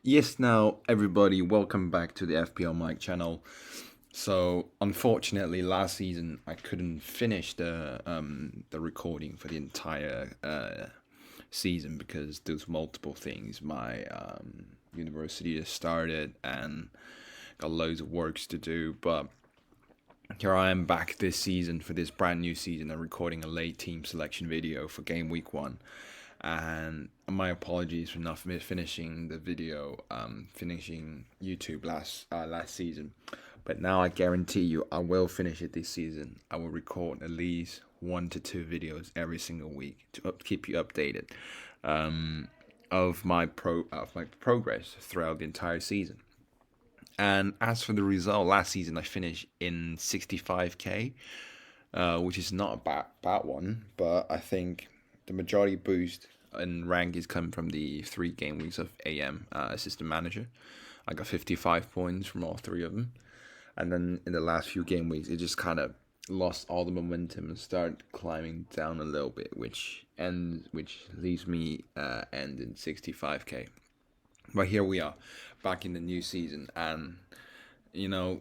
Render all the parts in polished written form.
Yes, now everybody, welcome back to the FPL Mike channel. So, unfortunately, last season I couldn't finish the recording for the entire season because there's multiple things. My university just started and got loads of works to do, but here I am back this season for this brand new season. I'm recording a late team selection video for game week 1, and my apologies for not finishing the video, finishing YouTube last season. But now I guarantee you, I will finish it this season. I will record at least 1 to 2 videos every single week to keep you updated of my progress throughout the entire season. And as for the result, last season I finished in 65k, which is not a bad one, but I think the majority boost in rank is coming from the 3 game weeks of AM assistant manager. I got 55 points from all 3 of them, and then in the last few game weeks, it just kind of lost all the momentum and started climbing down a little bit, which leaves me end in 65k. But here we are, back in the new season, and you know,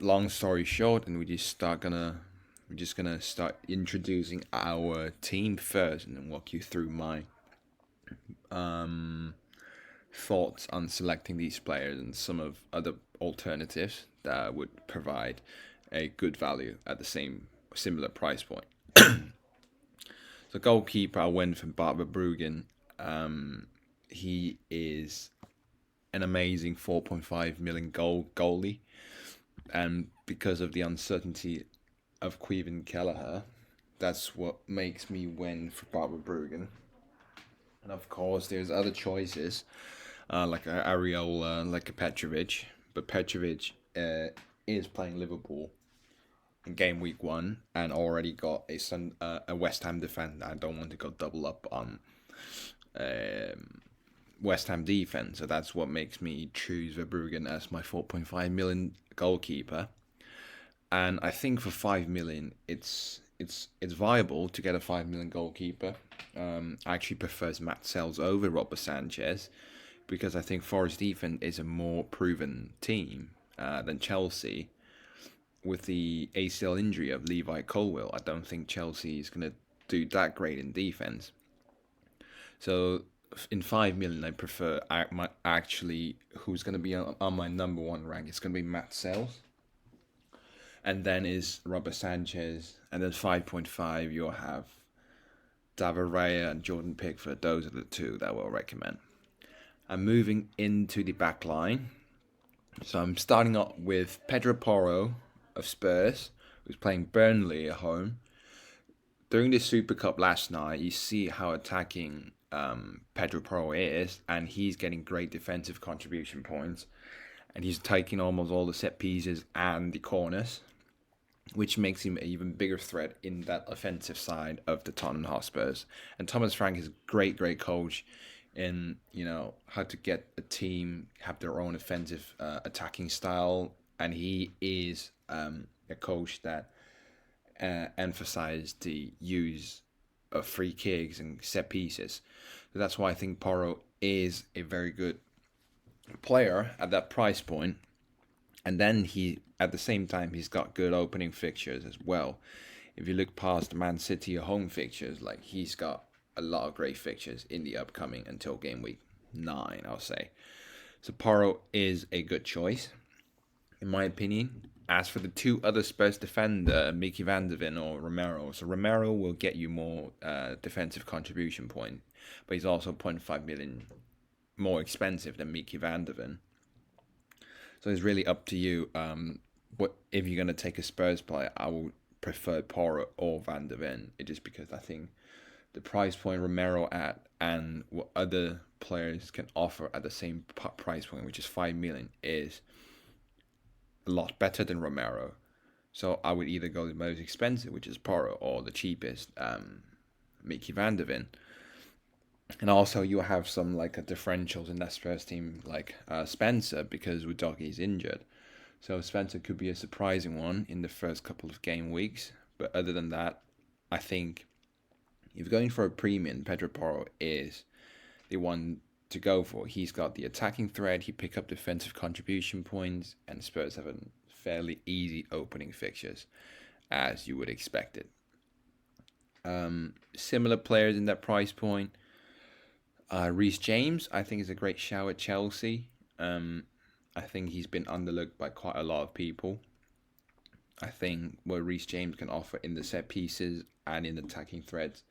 long story short, and we're just gonna start introducing our team first, and then walk you through my thoughts on selecting these players and some of other alternatives that would provide a good value at the same similar price point. So goalkeeper, I went for Barbara Bruggen. He is an amazing 4.5 million goalie, and because of the uncertainty of Queven Kelleher, that's what makes me win for Barbara Bruggen. And of course, there's other choices like Ariola, like a Petrovic, but Petrovic is playing Liverpool in game week 1 and already got a West Ham defender. I don't want to go double up on West Ham defense, so that's what makes me choose Verbruggen as my 4.5 million goalkeeper. And I think for 5 million, it's viable to get a 5 million goalkeeper. I actually prefers Matt Sells over Robert Sanchez because I think Forest defense is a more proven team than Chelsea. With the ACL injury of Levi Colwill, I don't think Chelsea is going to do that great in defense. So in 5 million, I prefer actually who's going to be on my number one rank. It's going to be Matt Sells, and then is Robert Sanchez, and then 5.5 you'll have David Raya and Jordan Pickford. Those are the two that we'll recommend. I'm moving into the back line. So I'm starting up with Pedro Porro of Spurs, who's playing Burnley at home. During the Super Cup last night, you see how attacking Pedro Porro is, and he's getting great defensive contribution points. And he's taking almost all the set pieces and the corners, which makes him an even bigger threat in that offensive side of the Tottenham Hotspurs. And Thomas Frank is a great coach in how to get a team have their own offensive attacking style, and he is a coach that emphasized the use of free kicks and set pieces. So that's why I think Porro is a very good player at that price point. And then he, at the same time, he's got good opening fixtures as well. If you look past the Man City home fixtures, like he's got a lot of great fixtures in the upcoming until game week 9, I'll say. So Porro is a good choice, in my opinion. As for the two other Spurs defender, Mickey Van der Ven or Romero, so Romero will get you more defensive contribution point, but he's also 0.5 million more expensive than Mickey Van der Ven. So it's really up to you. What if you're gonna take a Spurs player? I would prefer Porro or Van der Ven. It just because I think the price point Romero at and what other players can offer at the same price point, which is 5 million, is a lot better than Romero. So I would either go the most expensive, which is Porro, or the cheapest, Mickey Van der Ven. And also you have some like differentials in that Spurs team, like Spencer, because Udogie is injured. So Spencer could be a surprising one in the first couple of game weeks. But other than that, I think if you're going for a premium, Pedro Porro is the one to go for. He's got the attacking threat, he pick up defensive contribution points, and Spurs have a fairly easy opening fixtures, as you would expect it. Similar players in that price point. Reece James, I think, is a great shout at Chelsea. I think he's been underlooked by quite a lot of people. I think what Reece James can offer in the set pieces and in attacking threats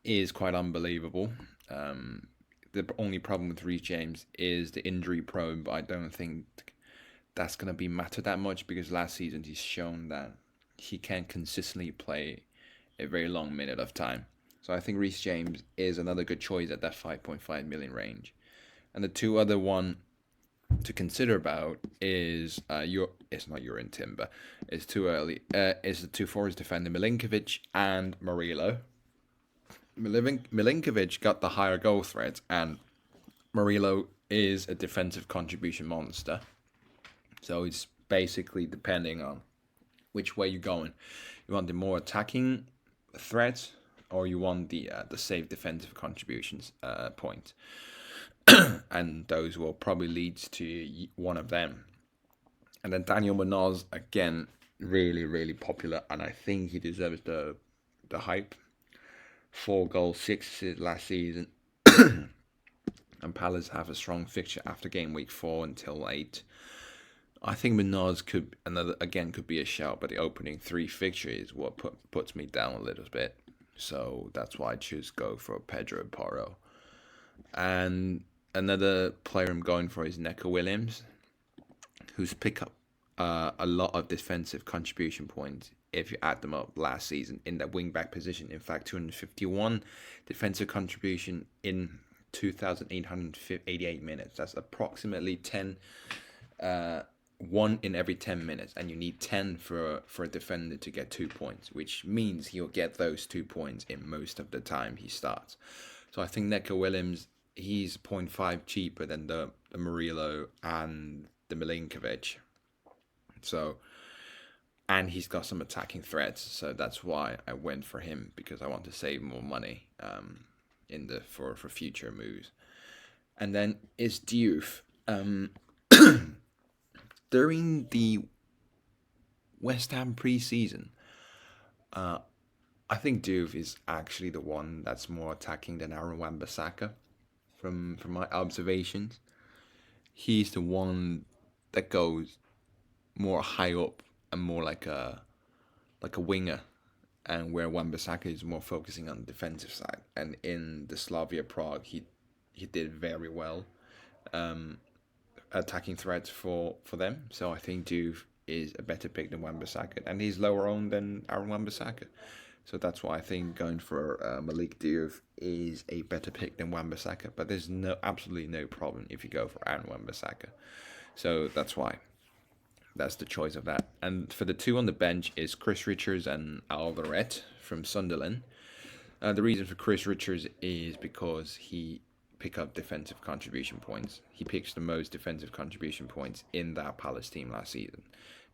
is quite unbelievable. The only problem with Reece James is the injury prone, but I don't think that's going to be matter that much because last season he's shown that he can consistently play a very long minute of time. So I think Reece James is another good choice at that 5.5 million range. And the two other one to consider about is it's not Urin Timber. It's too early. Is the two forwards defender Milinkovic and Murillo. Milinkovic got the higher goal threat, and Murillo is a defensive contribution monster. So it's basically depending on which way you're going. You want the more attacking threat, or you want the safe defensive contributions point. And those will probably lead to one of them. And then Daniel Munoz, again, really, really popular, and I think he deserves the hype. 4 goals, 6 assists last season. And Palace have a strong fixture after game week 4 until 8. I think Munoz could be a shout, but the opening 3 fixture is what puts me down a little bit. So that's why I choose go for Pedro Porro. And another player I'm going for is Neco Williams, who's picked up a lot of defensive contribution points if you add them up last season in that wing-back position. In fact, 251 defensive contribution in 2,888 minutes. That's approximately 1 in every 10 minutes, and you need 10 for a defender to get 2 points, which means he'll get those 2 points in most of the time he starts. So I think Neco Williams, he's 0.5 cheaper than the Murillo and the Milinkovic. So, and he's got some attacking threats, so that's why I went for him, because I want to save more money for future moves. And then is Diouf. During the West Ham preseason, I think Diouf is actually the one that's more attacking than Aaron Wan-Bissaka from my observations. He's the one that goes more high up and more like a winger, and where Wan-Bissaka is more focusing on the defensive side. And in the Slavia Prague, he did very well attacking threats for them. So I think Diouf is a better pick than Wan-Bissaka, and he's lower owned than Aaron Wan-Bissaka. So that's why I think going for Malik Diouf is a better pick than Wan-Bissaka. But there's absolutely no problem if you go for Aaron Wan-Bissaka. So that's why. That's the choice of that. And for the two on the bench is Chris Richards and Alderete from Sunderland. The reason for Chris Richards is because he pick up defensive contribution points. He picks the most defensive contribution points in that Palace team last season.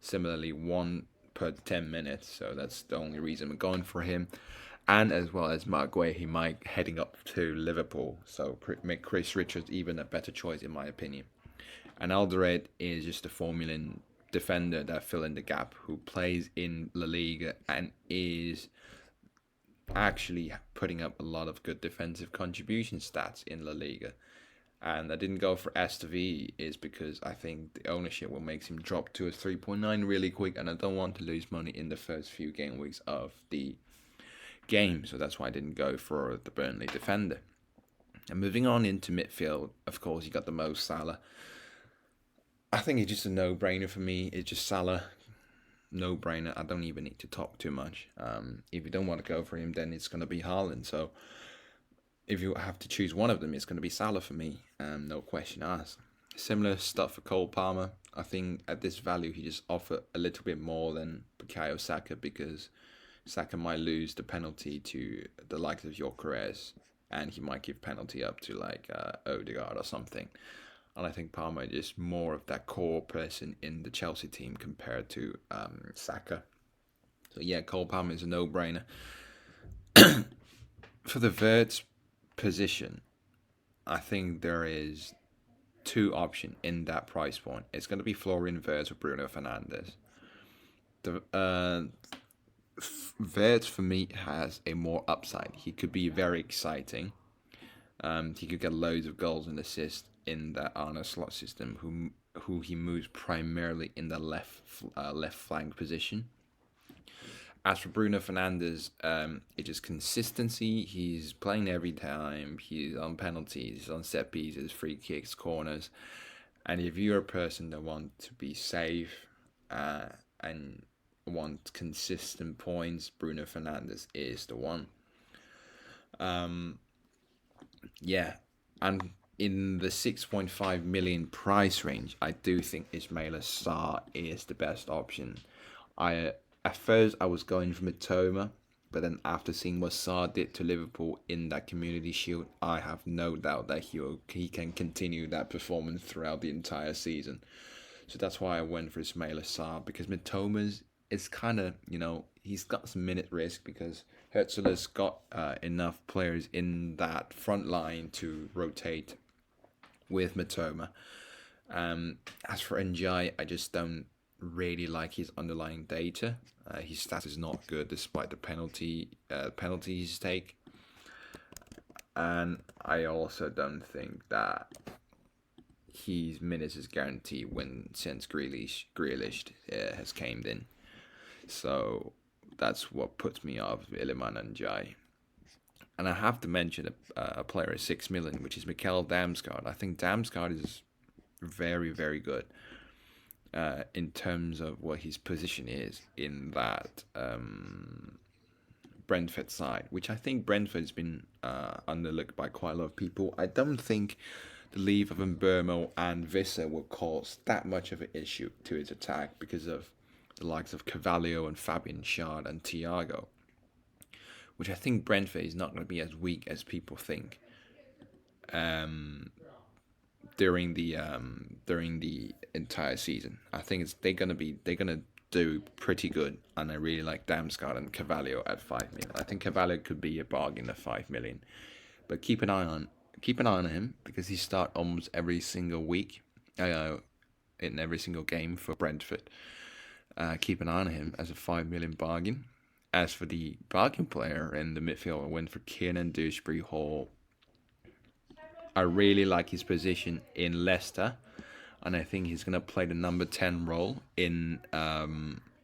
Similarly, 1 per 10 minutes, so that's the only reason I'm going for him. And as well as Mark Guay, he might heading up to Liverpool, so make Chris Richards even a better choice in my opinion. And Alderete is just a formulan defender that fill in the gap, who plays in La Liga and is actually putting up a lot of good defensive contribution stats in La Liga. And I didn't go for S to V is because I think the ownership will make him drop to a 3.9 really quick, and I don't want to lose money in the first few game weeks of the game, so that's why I didn't go for the Burnley defender. And moving on into midfield, of course, you got the Mo Salah. I think it's just a no-brainer for me. It's just Salah, no-brainer. I don't even need to talk too much. If you don't want to go for him, then it's going to be Haaland. So if you have to choose one of them, it's going to be Salah for me. No question asked. Similar stuff for Cole Palmer. I think at this value, he just offered a little bit more than Bukayo Saka, because Saka might lose the penalty to the likes of Gyökeres, and he might give penalty up to like Odegaard or something. And I think Palmer is more of that core person in the Chelsea team compared to Saka. So yeah, Cole Palmer is a no-brainer. For the Verts position, I think there is two options in that price point. It's going to be Florian Wirtz or Bruno Fernandes. The Wirtz for me has a more upside. He could be very exciting. He could get loads of goals and assists in that Arna slot system, who he moves primarily in the left flank position. As for Bruno Fernandes, it's just consistency. He's playing every time. He's on penalties, he's on set pieces, free kicks, corners. And if you're a person that wants to be safe and want consistent points, Bruno Fernandes is the one. Yeah, and in the 6.5 million price range, I do think Ismaila Sarr is the best option. I At first I was going for Mitoma, but then after seeing what Sarr did to Liverpool in that Community Shield, I have no doubt that he can continue that performance throughout the entire season. So that's why I went for Ismaila Sarr, because Mitoma's it's kind of, he's got some minute risk because Hertzler's got enough players in that front line to rotate with Mitoma. As for NGI, I just don't really like his underlying data. His stats is not good despite the penalties take, and I also don't think that his minutes is guaranteed since Grealish has came in. So that's what puts me off Iliman and Jai. And I have to mention a player at 6 million, which is Mikael Damsgaard. I think Damsgaard is very, very good in terms of what his position is in that Brentford side, which I think Brentford's been underlooked by quite a lot of people. I don't think the leave of Mbermo and Visser will cause that much of an issue to his attack because of the likes of Carvalho and Fabian Schär and Thiago, which I think Brentford is not going to be as weak as people think. During the entire season, I think they're gonna do pretty good, and I really like Damsgaard and Carvalho at 5 million. I think Carvalho could be a bargain at 5 million, but keep an eye on him because he starts almost every single week, in every single game for Brentford. Keep an eye on him as a 5 million bargain. As for the bargain player in the midfield, I went for Kiernan Dewsbury Hall. I really like his position in Leicester, and I think he's going to play the number 10 role in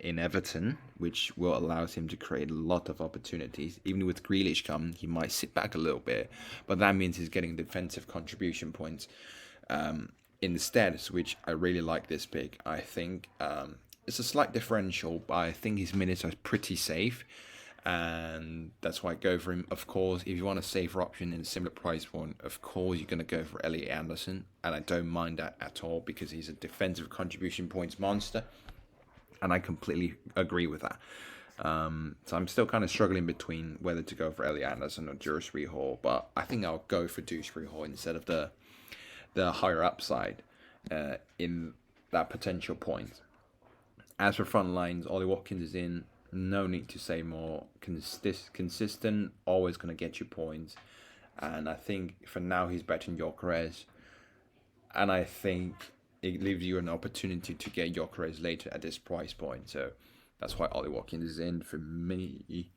Everton, which will allow him to create a lot of opportunities. Even with Grealish coming, he might sit back a little bit, but that means he's getting defensive contribution points instead, which I really like this pick. I think it's a slight differential, but I think his minutes are pretty safe, and that's why I go for him. Of course, if you want a safer option in a similar price point, of course you're going to go for Elliot Anderson, and I don't mind that at all because he's a defensive contribution points monster, and I completely agree with that. So I'm still kind of struggling between whether to go for Elliot Anderson or Dewsbury Hall, but I think I'll go for Dewsbury Hall instead of the higher upside in that potential point. As for front lines, Ollie Watkins is in. No need to say more. Consistent, always going to get you points. And I think for now he's better than Gyökeres. And I think it leaves you an opportunity to get Gyökeres later at this price point. So that's why Ollie Watkins is in for me.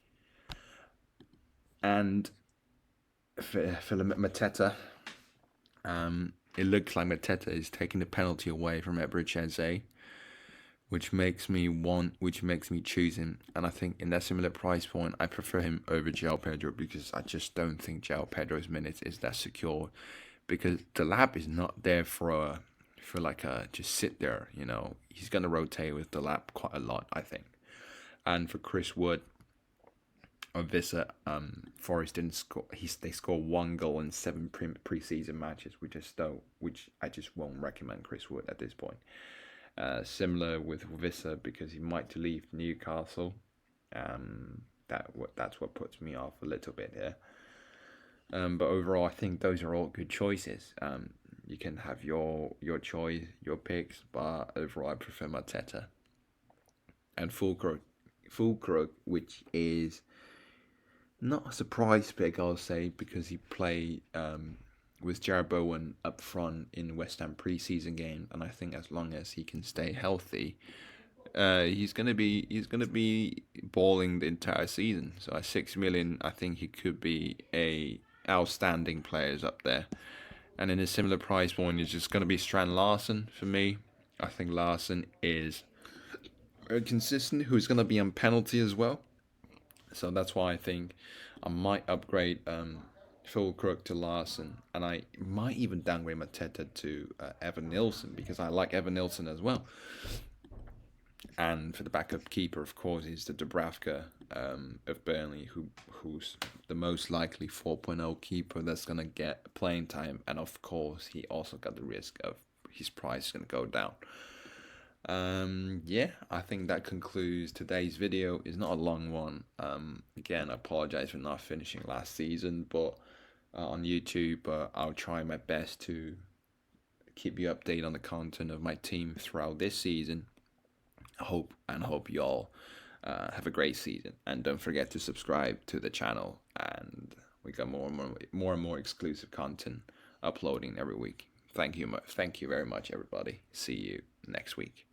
And for Mateta, it looks like Mateta is taking the penalty away from Ebrecheze, which makes me choose him. And I think in that similar price point, I prefer him over João Pedro because I just don't think João Pedro's minutes is that secure. Because the lab is not there for just sit there. He's gonna rotate with the lab quite a lot, I think. And for Chris Wood or Visser, Forest didn't score. They scored 1 goal in 7 preseason matches, which I just won't recommend Chris Wood at this point. Similar with Visser because he might leave Newcastle. That's what puts me off a little bit here. But overall, I think those are all good choices. You can have your choice, your picks, but overall, I prefer Mateta and Fulkrug, which is not a surprise pick, I'll say, because he played with GW1 up front in West Ham preseason game, and I think as long as he can stay healthy, he's gonna be balling the entire season. So at 6 million, I think he could be a outstanding players up there. And in a similar price point, it's just gonna be Strand Larson for me. I think Larson is very consistent. Who's gonna be on penalty as well. So that's why I think I might upgrade Phil Crook to Larson, and I might even downgrade Mateta to Evan Nilsson because I like Evan Nilsson as well. And for the backup keeper, of course, is the Dubravka of Burnley, who's the most likely 4.0 keeper that's gonna get playing time, and of course, he also got the risk of his price gonna go down. Yeah, I think that concludes today's video. It's not a long one. Again, I apologize for not finishing last season, but on YouTube, but I'll try my best to keep you updated on the content of my team throughout this season. Hope you all have a great season, and don't forget to subscribe to the channel. And we got more and more exclusive content uploading every week. Thank you very much, everybody. See you next week.